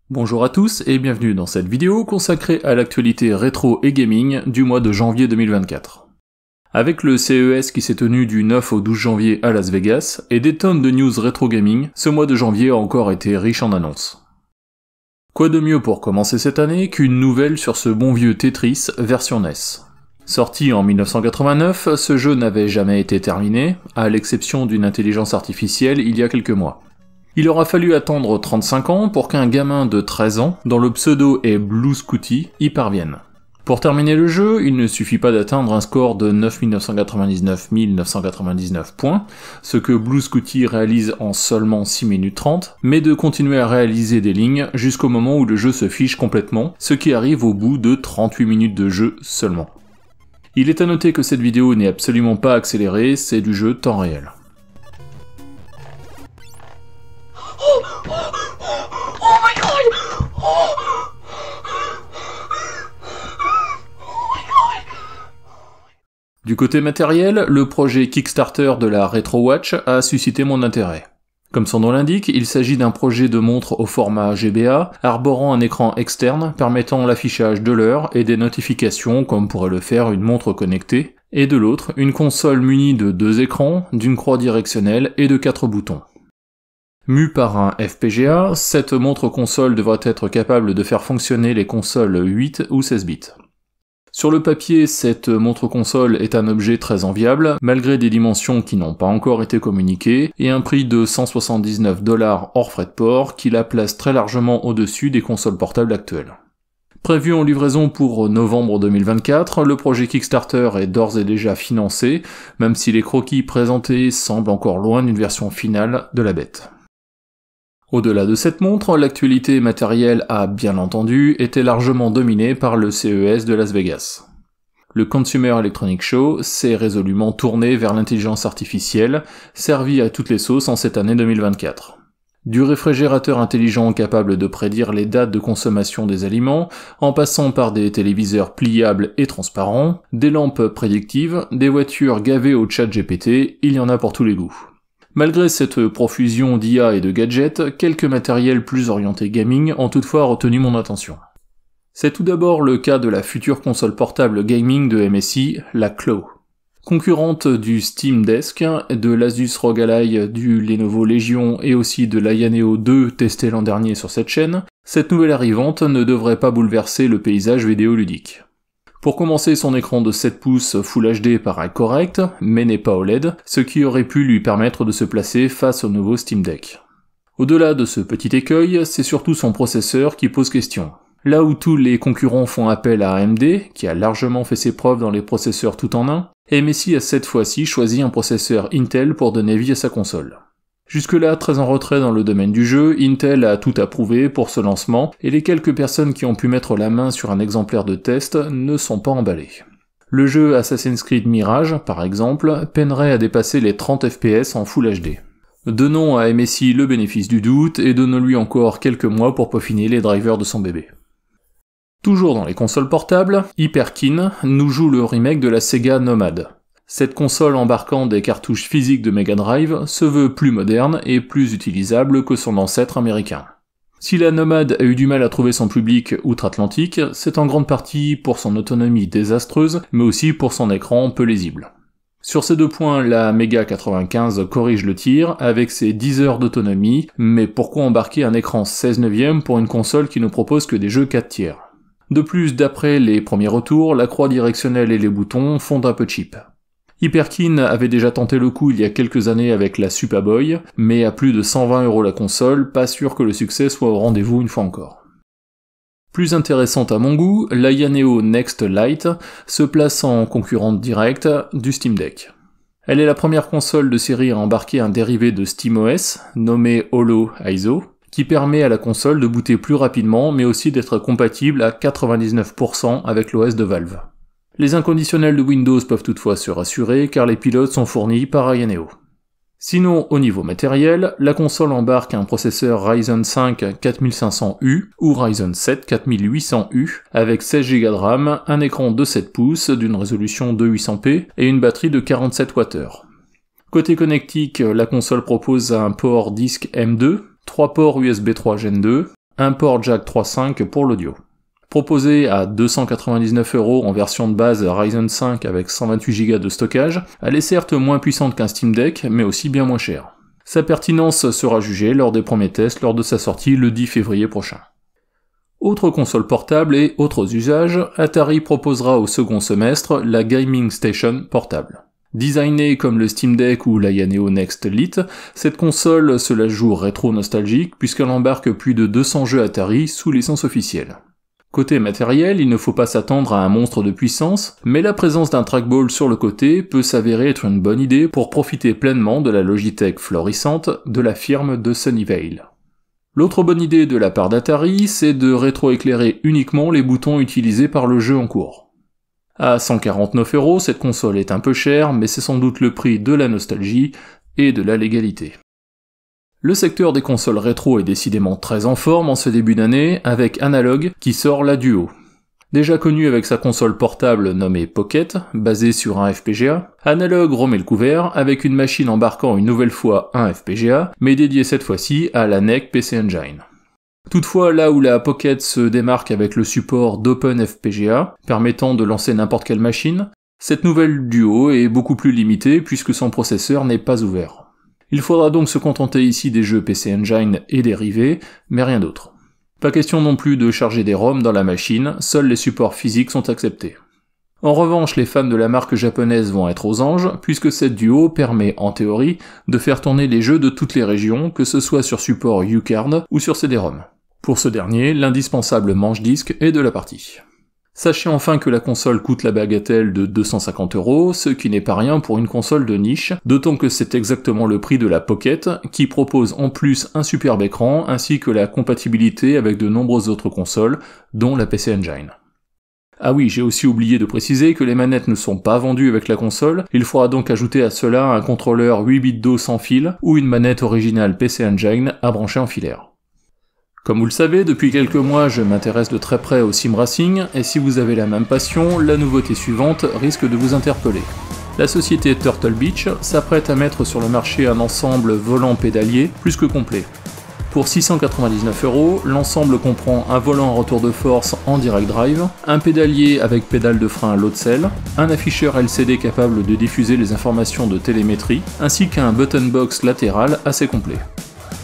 Bonjour à tous et bienvenue dans cette vidéo consacrée à l'actualité rétro et gaming du mois de janvier 2024. Avec le CES qui s'est tenu du 9 au 12 janvier à Las Vegas et des tonnes de news rétro gaming, ce mois de janvier a encore été riche en annonces. Quoi de mieux pour commencer cette année qu'une nouvelle sur ce bon vieux Tetris version NES. Sorti en 1989, ce jeu n'avait jamais été terminé, à l'exception d'une intelligence artificielle il y a quelques mois. Il aura fallu attendre 35 ans pour qu'un gamin de 13 ans, dont le pseudo est Blue Scooty, y parvienne. Pour terminer le jeu, il ne suffit pas d'atteindre un score de 9 999 points, ce que Blue Scooty réalise en seulement 6 minutes 30, mais de continuer à réaliser des lignes jusqu'au moment où le jeu se fiche complètement, ce qui arrive au bout de 38 minutes de jeu seulement. Il est à noter que cette vidéo n'est absolument pas accélérée, c'est du jeu temps réel. Du côté matériel, le projet Kickstarter de la RetroWatch a suscité mon intérêt. Comme son nom l'indique, il s'agit d'un projet de montre au format GBA, arborant un écran externe permettant l'affichage de l'heure et des notifications comme pourrait le faire une montre connectée, et de l'autre, une console munie de 2 écrans, d'une croix directionnelle et de 4 boutons. Mue par un FPGA, cette montre console devrait être capable de faire fonctionner les consoles 8 ou 16 bits. Sur le papier, cette montre console est un objet très enviable, malgré des dimensions qui n'ont pas encore été communiquées, et un prix de 179$ hors frais de port, qui la place très largement au-dessus des consoles portables actuelles. Prévu en livraison pour novembre 2024, le projet Kickstarter est d'ores et déjà financé, même si les croquis présentés semblent encore loin d'une version finale de la bête. Au-delà de cette montre, l'actualité matérielle a, bien entendu, été largement dominée par le CES de Las Vegas. Le Consumer Electronics Show s'est résolument tourné vers l'intelligence artificielle, servie à toutes les sauces en cette année 2024. Du réfrigérateur intelligent capable de prédire les dates de consommation des aliments, en passant par des téléviseurs pliables et transparents, des lampes prédictives, des voitures gavées au chat GPT, il y en a pour tous les goûts. Malgré cette profusion d'IA et de gadgets, quelques matériels plus orientés gaming ont toutefois retenu mon attention. C'est tout d'abord le cas de la future console portable gaming de MSI, la Claw. Concurrente du Steam Desk, de l'Asus ROG Ally, du Lenovo Legion et aussi de l'Aya Neo 2 testé l'an dernier sur cette chaîne, cette nouvelle arrivante ne devrait pas bouleverser le paysage vidéoludique. Pour commencer, son écran de 7 pouces Full HD paraît correct, mais n'est pas OLED, ce qui aurait pu lui permettre de se placer face au nouveau Steam Deck. Au-delà de ce petit écueil, c'est surtout son processeur qui pose question. Là où tous les concurrents font appel à AMD, qui a largement fait ses preuves dans les processeurs tout en un, MSI a cette fois-ci choisi un processeur Intel pour donner vie à sa console. Jusque-là, très en retrait dans le domaine du jeu, Intel a tout approuvé pour ce lancement, et les quelques personnes qui ont pu mettre la main sur un exemplaire de test ne sont pas emballées. Le jeu Assassin's Creed Mirage, par exemple, peinerait à dépasser les 30 FPS en Full HD. Donnons à MSI le bénéfice du doute, et donnons-lui encore quelques mois pour peaufiner les drivers de son bébé. Toujours dans les consoles portables, Hyperkin nous joue le remake de la Sega Nomad. Cette console embarquant des cartouches physiques de Mega Drive se veut plus moderne et plus utilisable que son ancêtre américain. Si la Nomad a eu du mal à trouver son public outre-Atlantique, c'est en grande partie pour son autonomie désastreuse, mais aussi pour son écran peu lisible. Sur ces 2 points, la Mega 95 corrige le tir avec ses 10 heures d'autonomie, mais pourquoi embarquer un écran 16 neuvième pour une console qui ne propose que des jeux 4 tiers ? De plus, d'après les premiers retours, la croix directionnelle et les boutons font un peu cheap. Hyperkin avait déjà tenté le coup il y a quelques années avec la Superboy, mais à plus de 120€ la console, pas sûr que le succès soit au rendez-vous une fois encore. Plus intéressante à mon goût, l'Aya Neo Next Lite se place en concurrente directe du Steam Deck. Elle est la première console de série à embarquer un dérivé de SteamOS, nommé Holo ISO, qui permet à la console de booter plus rapidement, mais aussi d'être compatible à 99% avec l'OS de Valve. Les inconditionnels de Windows peuvent toutefois se rassurer car les pilotes sont fournis par Aya Neo. Sinon, au niveau matériel, la console embarque un processeur Ryzen 5 4500U ou Ryzen 7 4800U avec 16 Go de RAM, un écran de 7 pouces d'une résolution 2800p et une batterie de 47 Wh. Côté connectique, la console propose un port disque M2, 3 ports USB 3 Gen 2, un port jack 3.5 pour l'audio. Proposée à 299€ en version de base Ryzen 5 avec 128 Go de stockage, elle est certes moins puissante qu'un Steam Deck, mais aussi bien moins chère. Sa pertinence sera jugée lors des premiers tests lors de sa sortie le 10 février prochain. Autre console portable et autres usages, Atari proposera au second semestre la Gaming Station portable. Designée comme le Steam Deck ou la Yaneo Next Lite, cette console se la joue rétro-nostalgique puisqu'elle embarque plus de 200 jeux Atari sous licence officielle. Côté matériel, il ne faut pas s'attendre à un monstre de puissance, mais la présence d'un trackball sur le côté peut s'avérer être une bonne idée pour profiter pleinement de la Logitech florissante de la firme de Sunnyvale. L'autre bonne idée de la part d'Atari, c'est de rétroéclairer uniquement les boutons utilisés par le jeu en cours. À 149€, cette console est un peu chère, mais c'est sans doute le prix de la nostalgie et de la légalité. Le secteur des consoles rétro est décidément très en forme en ce début d'année, avec Analog qui sort la Duo. Déjà connu avec sa console portable nommée Pocket, basée sur un FPGA, Analog remet le couvert avec une machine embarquant une nouvelle fois un FPGA, mais dédiée cette fois-ci à la NEC PC Engine. Toutefois, là où la Pocket se démarque avec le support d'OpenFPGA, permettant de lancer n'importe quelle machine, cette nouvelle Duo est beaucoup plus limitée puisque son processeur n'est pas ouvert. Il faudra donc se contenter ici des jeux PC Engine et dérivés, mais rien d'autre. Pas question non plus de charger des ROM dans la machine, seuls les supports physiques sont acceptés. En revanche, les fans de la marque japonaise vont être aux anges, puisque cette Duo permet, en théorie, de faire tourner les jeux de toutes les régions, que ce soit sur support U-Card ou sur CD-ROM. Pour ce dernier, l'indispensable manche-disque est de la partie. Sachez enfin que la console coûte la bagatelle de 250€, ce qui n'est pas rien pour une console de niche, d'autant que c'est exactement le prix de la Pocket, qui propose en plus un superbe écran, ainsi que la compatibilité avec de nombreuses autres consoles, dont la PC Engine. Ah oui, j'ai aussi oublié de préciser que les manettes ne sont pas vendues avec la console, il faudra donc ajouter à cela un contrôleur 8 bits d'eau sans fil, ou une manette originale PC Engine à brancher en filaire. Comme vous le savez, depuis quelques mois, je m'intéresse de très près au sim racing, et si vous avez la même passion, la nouveauté suivante risque de vous interpeller. La société Turtle Beach s'apprête à mettre sur le marché un ensemble volant-pédalier plus que complet. Pour 699€, l'ensemble comprend un volant retour de force en direct drive, un pédalier avec pédale de frein low cell, un afficheur LCD capable de diffuser les informations de télémétrie, ainsi qu'un button box latéral assez complet.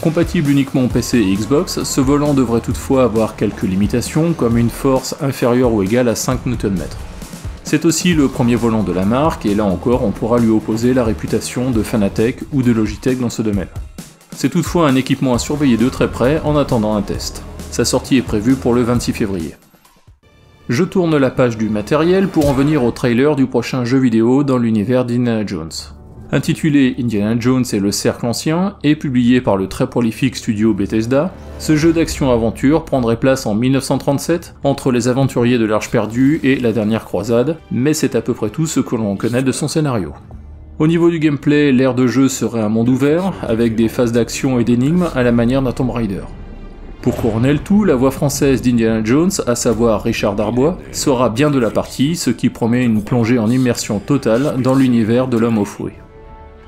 Compatible uniquement PC et Xbox, ce volant devrait toutefois avoir quelques limitations, comme une force inférieure ou égale à 5 Nm. C'est aussi le premier volant de la marque, et là encore on pourra lui opposer la réputation de Fanatec ou de Logitech dans ce domaine. C'est toutefois un équipement à surveiller de très près en attendant un test. Sa sortie est prévue pour le 26 février. Je tourne la page du matériel pour en venir au trailer du prochain jeu vidéo dans l'univers d'Indiana Jones. Intitulé Indiana Jones et le Cercle Ancien, et publié par le très prolifique studio Bethesda, ce jeu d'action-aventure prendrait place en 1937, entre les aventuriers de l'Arche perdue et la dernière croisade, mais c'est à peu près tout ce que l'on connaît de son scénario. Au niveau du gameplay, l'ère de jeu serait un monde ouvert, avec des phases d'action et d'énigmes à la manière d'un Tomb Raider. Pour couronner le tout, la voix française d'Indiana Jones, à savoir Richard Darbois, sera bien de la partie, ce qui promet une plongée en immersion totale dans l'univers de l'homme au fouet.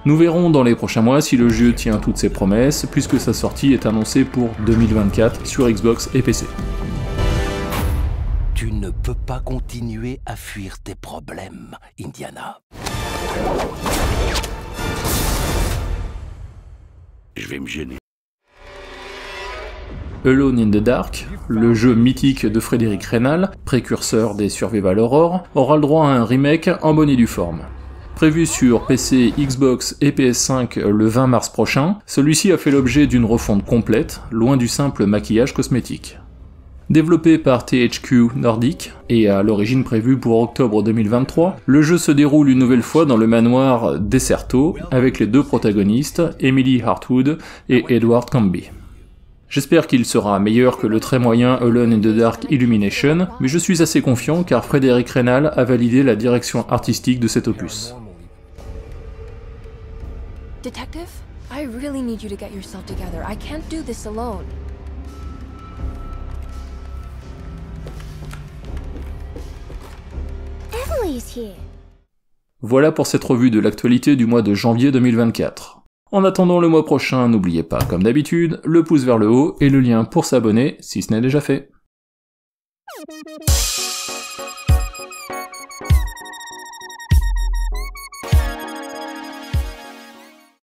Nous verrons dans les prochains mois si le jeu tient toutes ses promesses, puisque sa sortie est annoncée pour 2024 sur Xbox et PC. Tu ne peux pas continuer à fuir tes problèmes, Indiana. Je vais me gêner. Alone in the Dark, le jeu mythique de Frédéric Reynal, précurseur des Survival Horror, aura le droit à un remake en bonne et due forme. Prévu sur PC, Xbox et PS5 le 20 mars prochain, celui-ci a fait l'objet d'une refonte complète, loin du simple maquillage cosmétique. Développé par THQ Nordic, et à l'origine prévu pour octobre 2023, le jeu se déroule une nouvelle fois dans le manoir Desserto, avec les deux protagonistes, Emily Hartwood et Edward Camby. J'espère qu'il sera meilleur que le très moyen Alone in the Dark Illumination, mais je suis assez confiant car Frédéric Reynal a validé la direction artistique de cet opus. Detective, I really need you to get yourself together. I can't do this alone. Emily's here. Voilà pour cette revue de l'actualité du mois de janvier 2024. En attendant le mois prochain, n'oubliez pas, comme d'habitude, le pouce vers le haut et le lien pour s'abonner si ce n'est déjà fait.